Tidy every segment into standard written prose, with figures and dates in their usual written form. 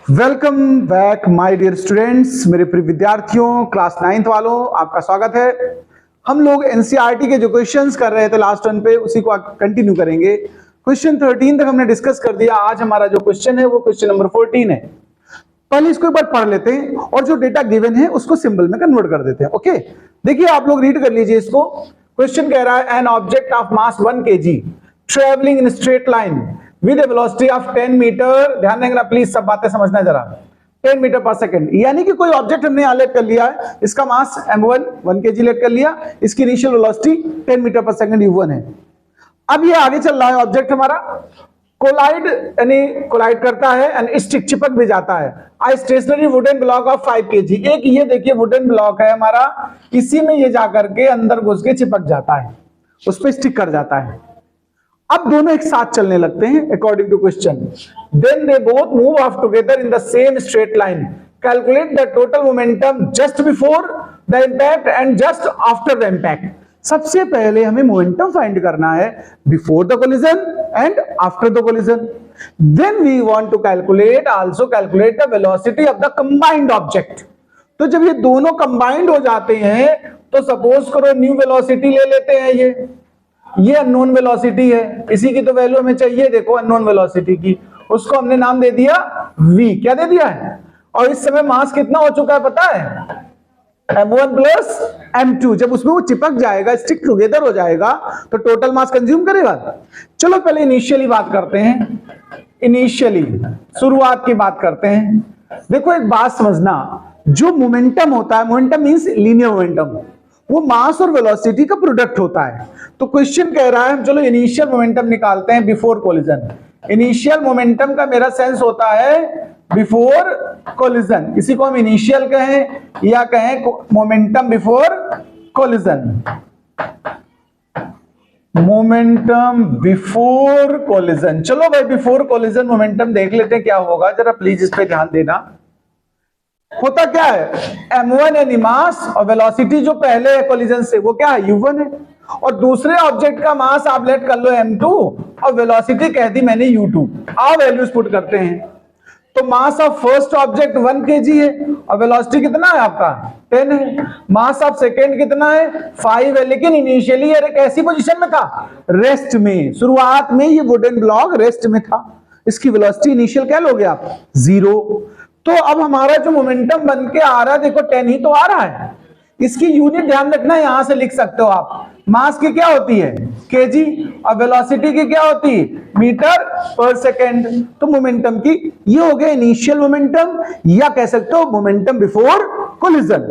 Welcome back my dear students, मेरे प्रिय विद्यार्थियों, क्लास 9th वालों, आपका स्वागत है। हम लोग एनसीईआरटी के जो क्वेश्चंस कर रहे थे लास्ट टर्न पे, उसी को कंटिन्यू करेंगे। क्वेश्चन 13 तक हमने डिस्कस कर दिया। आज हमारा जो क्वेश्चन है वो क्वेश्चन नंबर 14 है। पहले इसको एक बार पढ़ लेते हैं और जो डेटा गिवन है उसको सिंबल में कन्वर्ट कर देते हैं। ओके, देखिए आप लोग रीड कर लीजिए इसको। क्वेश्चन कह रहा है an object of mass 1 kg travelling in straight line with a velocity of 10 metre. ध्यान देंगे प्लीज, सब बातें समझना जरा। 10 मीटर पर सेकंड, यानी कि कोई ऑब्जेक्ट हमने यहां लेट कर लिया है, इसका मास m1 1 kg लेट कर लिया, इसकी इनिशियल वेलोसिटी 10 मीटर पर सेकंड u1 है। अब ये आगे चल रहा है ऑब्जेक्ट हमारा, कोलाइड यानी कोलाइड करता है एंड स्टिक चिपक भी जाता है। I stationary wooden block of 5 kg, एक ये देखिए वुडन ब्लॉक है हमारा, इसी में ये जाकर के अंदर घुस के चिपक जाता है, उस पर स्टिक कर जाता है। अब दोनों एक साथ चलने लगते हैं according to question. Then they both move of together in the same straight line. Calculate the total momentum just before the impact and just after the impact. सबसे पहले हमें मोमेंटम फाइंड करना है before the collision and after the collision. Then we want to calculate also calculate the velocity of the combined object. तो जब ये दोनों combined हो जाते हैं तो सपोज करो न्यू वेलोसिटी ले लेते हैं। ये अननोन वेलोसिटी है, इसी की तो वैल्यू हमें चाहिए। देखो अननोन वेलोसिटी की, उसको हमने नाम दे दिया v। क्या दे दिया है? और इस समय मास कितना हो चुका है पता है? m1 plus m2। जब उसमें वो चिपक जाएगा, स्टिक टुगेदर हो जाएगा, तो टोटल मास कंज्यूम करेगा। चलो पहले इनिशियली बात करते हैं, इनिशियली शुरुआत की बात करते हैं। देखो एक बात समझना, जो मोमेंटम होता है, मोमेंटम मींस लीनियर मोमेंटम, वो मास और वेलोसिटी का प्रोडक्ट होता है। तो क्वेश्चन कह रहा है, चलो इनिशियल मोमेंटम निकालते हैं बिफोर कोलिजन। इनिशियल मोमेंटम का मेरा सेंस होता है बिफोर कोलिजन, इसी को हम इनिशियल कहें या कहें momentum before collision. Momentum before collision, चलो भाई बिफोर कोलिजन मोमेंटम देख लेते हैं क्या होगा, जरा प्लीज इस पे ध्यान देना। होता क्या है, m1 है मास और वेलोसिटी जो पहले है कोलिजन से वो क्या है, u1 है। और दूसरे ऑब्जेक्ट का मास आप लेट कर लो m2 और वेलोसिटी कह दी मैंने u2। आप वैल्यूज पुट करते हैं तो mass of first object 1 kg है और वेलोसिटी कितना है आपका 10 है। मास ऑफ सेकेंड कितना है 5 है, लेकिन इनिशियली ये कैसी पोजीशन में था, रेस्ट में। शुरुआत में ये वुडन ब्लॉक रेस्ट में था, इसकी वेलोसिटी इनिशियल क्या लोगे आप 0। तो अब हमारा जो मोमेंटम बन के आ रहा है, देखो 10 ही तो आ रहा है। इसकी यूनिट ध्यान रखना, यहां से लिख सकते हो आप। मास की क्या होती है केजी और वेलोसिटी की क्या होती है मीटर पर सेकेंड। तो मोमेंटम की ये हो गया इनिशियल मोमेंटम, या कह सकते हो मोमेंटम बिफोर कोलिजन।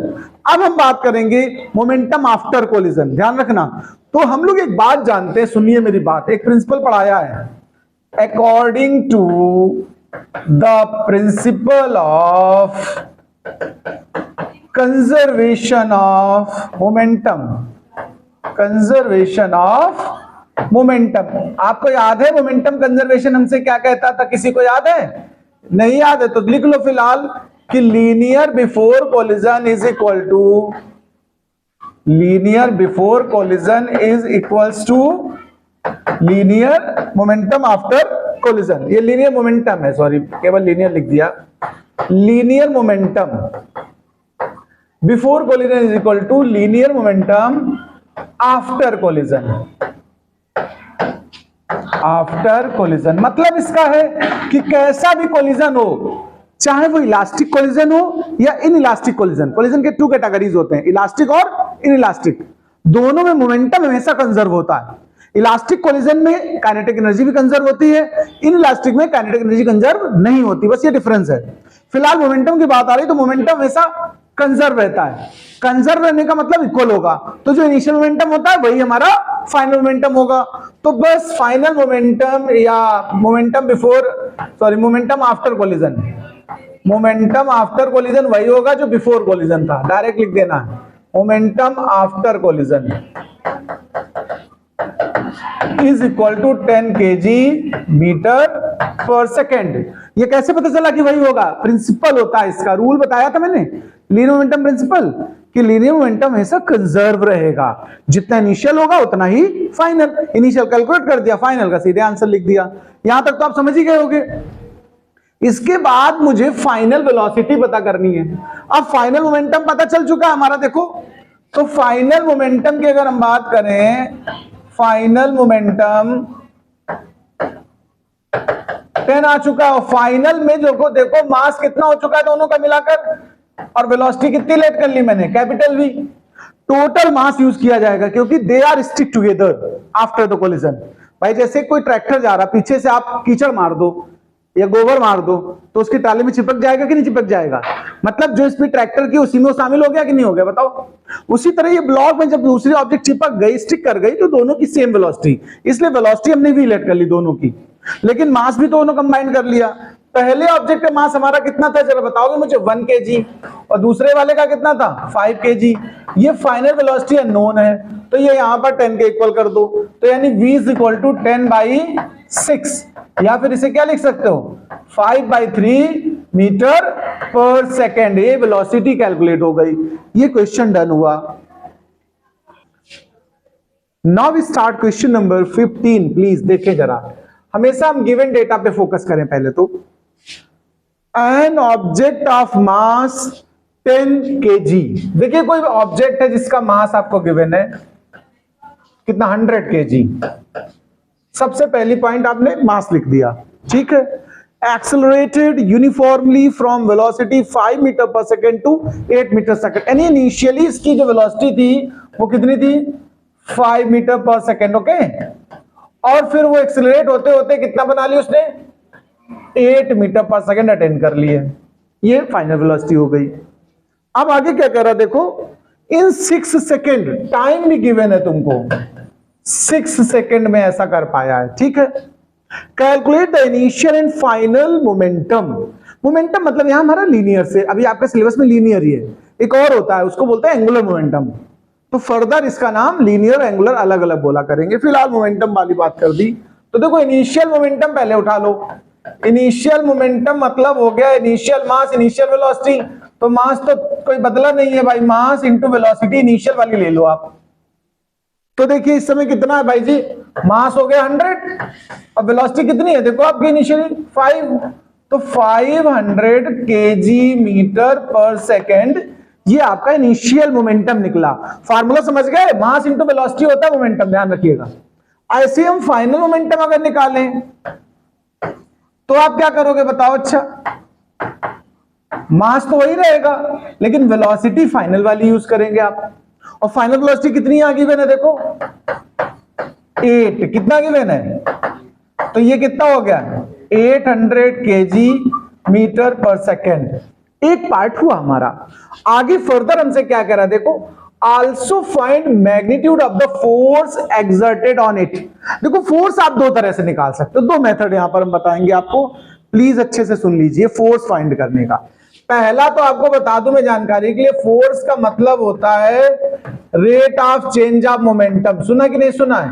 अब हम बात करेंगे मोमेंटम आफ्टर कोलिजन। ध्यान रखना, तो हम लोग एक बात जानते हैं, सुनिए मेरी बात, एक प्रिंसिपल पढ़ाया है। According to the principle of conservation of momentum, conservation of momentum। आपको याद है मोमेंटम कंजर्वेशन हमसे क्या कहता था, किसी को याद है? नहीं याद है तो लिख लो फिलहाल कि linear before collision is equal to, linear before collision is equals to linear momentum after collision. ये लीनियर मोमेंटम है, सॉरी केवल लीनियर लिख दिया। Linear momentum before collision is equal to linear momentum after collision. After collision मतलब इसका है कि कैसा भी कोलिजन हो, चाहे वो इलास्टिक कोलिजन हो या इन इलास्टिक कोलिजन। कोलिजन के 2 कैटेगरीज होते हैं, इलास्टिक और इन इलास्टिक। दोनों में मोमेंटम हमेशा कंजर्व होता है। इलास्टिक कोलिजन में काइनेटिक एनर्जी भी कंजर्व होती है, इन इलास्टिक में काइनेटिक एनर्जी कंजर्व नहीं होती, बस ये डिफरेंस है। फिलहाल मोमेंटम की बात आ रही तो मोमेंटम हमेशा कंजर्व रहता है। कंजर्व रहने का मतलब इक्वल होगा, तो जो इनिशियल मोमेंटम होता है वही हमारा फाइनल मोमेंटम होगा। तो बस फाइनल मोमेंटम या momentum before, sorry momentum after collision, momentum after collision वही होगा जो बिफोर कोलिजन था। डायरेक्ट लिख देना है momentum after collision is equal to 10 kg metre पर सेकेंड। ये कैसे पता चला कि वही होगा? प्रिंसिपल होता है इसका, रूल बताया था मैंने, लीनियर मोमेंटम प्रिंसिपल, कि लीनियर मोमेंटम हमेशा कंजर्व रहेगा। जितना इनिशियल होगा उतना ही फाइनल। इनिशियल कैलकुलेट कर दिया, फाइनल का सीधे आंसर लिख दिया। यहां तक तो आप समझ ही गए होगे। इसके बाद मुझे फाइनल वेलोसिटी पता करनी है। अब फाइनल मोमेंटम पता चल चुका है हमारा, देखो तो फाइनल मोमेंटम की अगर हम बात करें, फाइनल मोमेंटम 10 आ चुका है। फाइनल में जो देखो मास कितना हो चुका है दोनों का मिलाकर, और वेलोसिटी कितनी लेट कर ली मैंने, capital V. Total mass use किया जाएगा क्योंकि they are stick together after the collision. भाई जैसे कोई ट्रैक्टर जा रहा, पीछे से आप कीचड़ मार दो या गोबर मार दो तो उसकी टाली में चिपक जाएगा कि नहीं चिपक जाएगा? मतलब जो स्पीड ट्रैक्टर की उसी में वो शामिल हो गया कि नहीं हो गया, बताओ। उसी तरह ये ब्लॉक में जब दूसरी ऑब्जेक्ट चिपक गई, स्टिक कर गई, तो दोनों की सेम वेलोसिटी, इसलिए वेलोसिटी हमने भी रिलेट कर ली दोनों की, लेकिन मास भी दोनों कंबाइन कर लिया। पहले ऑब्जेक्ट का मास हमारा कितना था जरा बताओगे मुझे, 1 kg, और दूसरे वाले का कितना था, 5 kg। ये फाइनल वेलोसिटी अननोन है तो ये यहां पर 10 के इक्वल कर दो, तो यानी v इज इक्वल टू 10/6, या फिर इसे क्या लिख सकते हो, 5/3 मीटर पर सेकेंड। ये वेलोसिटी कैलकुलेट हो गई। ये क्वेश्चन डन हुआ। Now we start question number 15। Please देखें जरा, हमेशा हम गिवन डेटा पे फोकस करें पहले तो। N object of mass 10 kg। देखिए कोई ऑब्जेक्ट है जिसका मास आपको गिवन है कितना, 100 kg। सबसे पहली पॉइंट आपने मास लिख दिया, ठीक है। Accelerated uniformly from velocity 5 metre पर सेकेंड टू 8 मीटर सेकेंड। यानी इनिशियली इसकी जो वेलोसिटी थी वो कितनी थी, 5 मीटर पर सेकेंड, ओके। और फिर वो एक्सेलरेट होते होते कितना बना लिया उसने, 8 मीटर पर सेकेंड अटेन कर लिए। ये फाइनल वेलोसिटी हो गई। अब आगे क्या कह रहा है देखो, इन 6 सेकेंड, टाइम भी गिवन है तुमको, 6 सेकेंड में ऐसा कर पाया है, ठीक है। Calculate the initial and final momentum. Momentum मतलब यहां हमारा लीनियर से, अभी आपके सिलेबस में लीनियर ही है, एक और होता है उसको बोलते हैं एंगुलर मोमेंटम। तो फर्दर इसका नाम लीनियर एंगुलर अलग अलग बोला करेंगे, फिलहाल मोमेंटम वाली बात कर दी। तो देखो इनिशियल मोमेंटम पहले उठा लो। इनिशियल मोमेंटम मतलब हो गया इनिशियल मास इनिशियल वेलोसिटी। तो मास तो कोई बदला नहीं है भाई, मास इंटू वेलोसिटी इनिशियल वाली ले लो आप। तो देखिए इस समय कितना है भाई जी, मास हो गया 100 और वेलोसिटी कितनी है देखो आपकी इनिशियली 5, तो 500 kg मीटर पर सेकेंड, ये आपका इनिशियल मोमेंटम निकला। फार्मूला समझ गए, मास इंटू वेलोसिटी होता है मोमेंटम, ध्यान रखिएगा। ऐसे हम फाइनल मोमेंटम अगर निकालें तो आप क्या करोगे बताओ, अच्छा मास तो वही रहेगा लेकिन वेलोसिटी फाइनल वाली यूज करेंगे आप। और फाइनल वेलोसिटी कितनी आ गिवन है देखो, 8, कितना गिवन है, तो ये कितना हो गया 800 kg मीटर पर सेकेंड। एक पार्ट हुआ हमारा। आगे फर्दर हमसे क्या कह रहा है देखो, also find magnitude of the force exerted on it. देखो फोर्स आप दो तरह से निकाल सकते हो, दो मेथड यहां पर हम बताएंगे आपको, प्लीज अच्छे से सुन लीजिए। फोर्स फाइंड करने का पहला तो आपको बता दूं मैं जानकारी के लिए, फोर्स का मतलब होता है rate of change of momentum. सुना कि नहीं सुना है,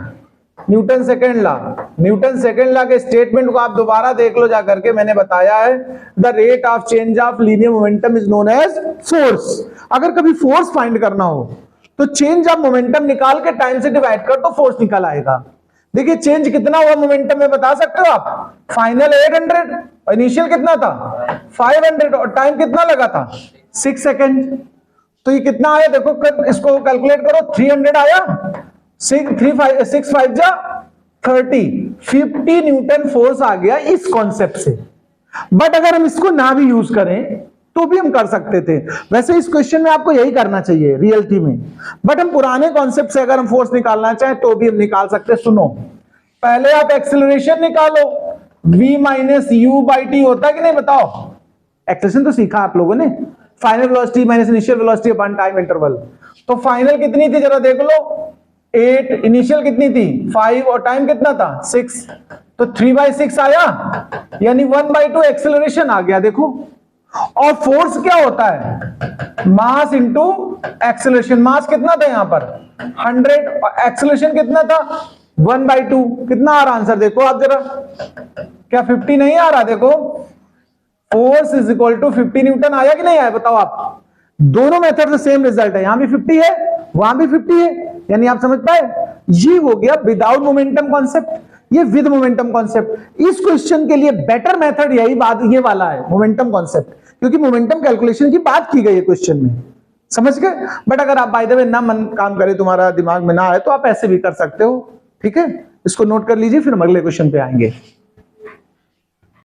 Newton second law. Newton second law के स्टेटमेंट को आप दोबारा देख लो जाकर के, मैंने बताया है the rate of change of linear momentum is known as force. अगर कभी फोर्स फाइंड करना हो तो चेंज ऑफ मोमेंटम निकाल के टाइम से डिवाइड कर तो फोर्स निकल आएगा। देखिए चेंज कितना हुआ मोमेंटम में बता सकते हो आप, फाइनल 800 और इनिशियल कितना था 500 और टाइम कितना लगा था 6 सेकेंड। तो ये कितना आया देखो, इसको कैलकुलेट करो, 300 आया, 6 5 जा 30, 50 न्यूटन फोर्स आ गया इस कॉन्सेप्ट से। बट अगर हम इसको ना भी यूज करें तो भी हम कर सकते थे। वैसे इस क्वेश्चन में आपको यही करना चाहिए रियलिटी में, बट हम पुराने कॉन्सेप्ट से अगर हम फोर्स निकालना चाहें तो भी हम निकाल सकते। सुनो, पहले आप एक्सेलरेशन निकालो, v minus you by T होता है कि नहीं बताओ। एक्सेलरेशन तो सीखा आप लोगों ने, final velocity minus initial velocity upon time interval. तो फाइनल कितनी थी जरा देख लो, 8, इनिशियल कितनी थी 5 और टाइम कितना था 6, तो 3/6 आया, यानी 1/2 एक्सेलरेशन आ गया देखो। और फोर्स क्या होता है, मास इंटू एक्सेलरेशन। मास कितना था यहां पर 100 और एक्सेलरेशन कितना था 1/2। कितना आ रहा आंसर देखो आप जरा, क्या 50 नहीं आ रहा देखो, force is equal to 50 newton आया कि नहीं आया बताओ आप। दोनों मेथड से सेम रिजल्ट है, यहां भी 50 है वहां भी 50 है, यानी आप समझ पाए, ये हो गया विदाउट मोमेंटम कॉन्सेप्ट। ये विद मोमेंटम कॉन्सेप्ट। इस क्वेश्चन के लिए बेटर मेथड यही बात ये वाला है, मोमेंटम कॉन्सेप्ट, क्योंकि मोमेंटम कैलकुलेशन की बात की गई है क्वेश्चन में, समझ गए। बट अगर आप बाय द वे ना मन काम करे, तुम्हारा दिमाग में ना आए, तो आप ऐसे भी कर सकते हो, ठीक है। इसको नोट कर लीजिए, फिर हम अगले क्वेश्चन पे आएंगे।